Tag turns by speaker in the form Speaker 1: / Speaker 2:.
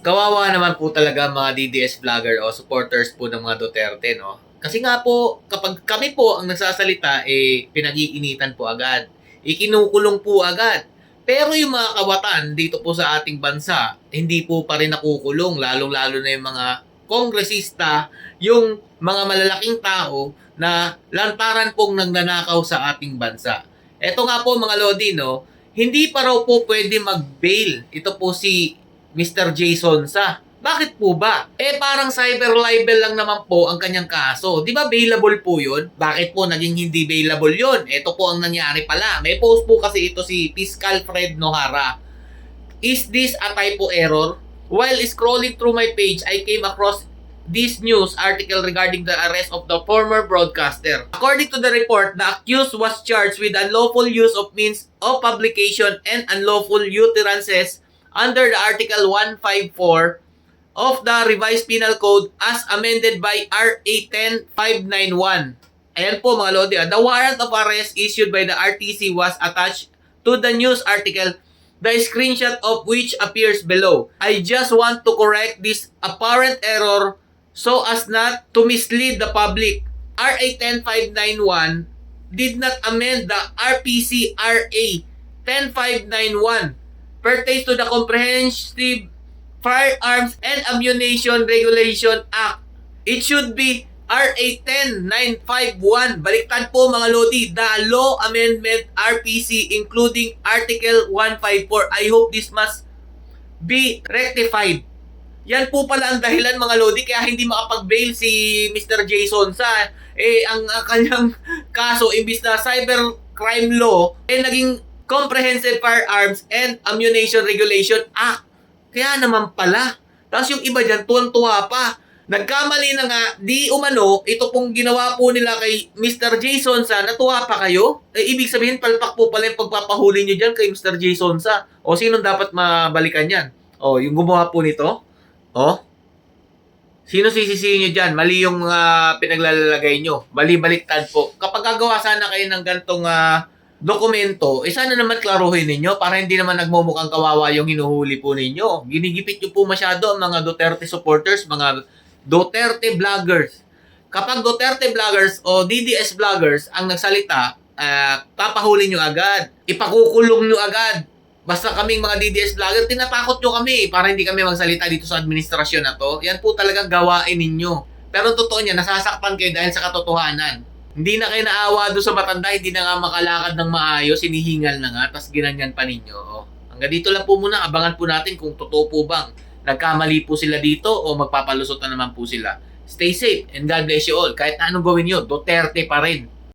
Speaker 1: Kawawa naman po talaga mga DDS vlogger o supporters po ng mga Duterte, no? Kasi nga po, kapag kami po ang nagsasalita, pinag-iinitan po agad. Ikinukulong po agad. Pero yung mga kawatan dito po sa ating bansa, hindi po pa rin nakukulong, lalong-lalo na yung mga kongresista, yung mga malalaking tao na lantaran pong nagnanakaw sa ating bansa. Eto nga po mga Lodi, no? Hindi pa raw po pwede mag-bail. Ito po si Mr. Jason Sa. Bakit po ba? Parang cyber libel lang naman po ang kanyang kaso. Di ba bailable po yun? Bakit po naging hindi bailable yun? Ito po ang nangyari pala. May post po kasi ito si Fiscal Fred Nohara. Is this a typo error? While scrolling through my page, I came across this news article regarding the arrest of the former broadcaster. According to the report, the accused was charged with unlawful use of means of publication and unlawful utterances under the Article 154 of the Revised Penal Code as amended by RA 10591. Ayan po mga Lodi. The warrant of arrest issued by the RTC was attached to the news article, the screenshot of which appears below. I just want to correct this apparent error so as not to mislead the public. RA 10591 did not amend the RPC RA 10591 pertains to the Comprehensive Firearms and Ammunition Regulation Act. It should be RA 10951. Baliktad po mga Lodi. The Law Amendment RPC including Article 154. I hope this must be rectified. Yan po pala ang dahilan mga Lodi kaya hindi makapag-bail si Mr. Jason Sa. Ang kanyang kaso imbis na cyber crime law naging Comprehensive Firearms and Ammunition Regulation Act. Kaya naman pala. Tapos yung iba dyan, tuwan-tuwa pa. Nagkamali na nga, di umano, ito pong ginawa po nila kay Mr. Jason Sa, natuwa pa kayo? Ibig sabihin, palpak po pala yung pagpapahuli nyo dyan kay Mr. Jason Sa. O, sinong dapat mabalikan yan? O, yung gumawa po nito? O? Sino sisisihin nyo dyan? Mali yung pinaglalagay nyo. Bali-baliktad po. Kapag gagawa sana kayo ng gantong dokumento, sana naman klaruhin ninyo para hindi naman nagmumukhang kawawa yung hinuhuli po ninyo. Ginigipit nyo po masyado ang mga Duterte supporters, mga Duterte vloggers. Kapag Duterte vloggers o DDS vloggers ang nagsalita, papahuli nyo agad. Ipakukulong nyo agad. Basta kaming mga DDS vlogger, tinatakot nyo kami para hindi kami magsalita dito sa administrasyon na to. Yan po talagang gawain ninyo. Pero totoo niya, nasasaktan kayo dahil sa katotohanan. Hindi na kayo naawa doon sa matanda, hindi na nga makalakad ng maayos, hinihingal na nga, tapos ginanyan pa ninyo. Hanggang dito lang po muna, abangan po natin kung totoo po bang nagkamali po sila dito o magpapalusot na naman po sila. Stay safe and God bless you all. Kahit na anong gawin nyo, Duterte pa rin.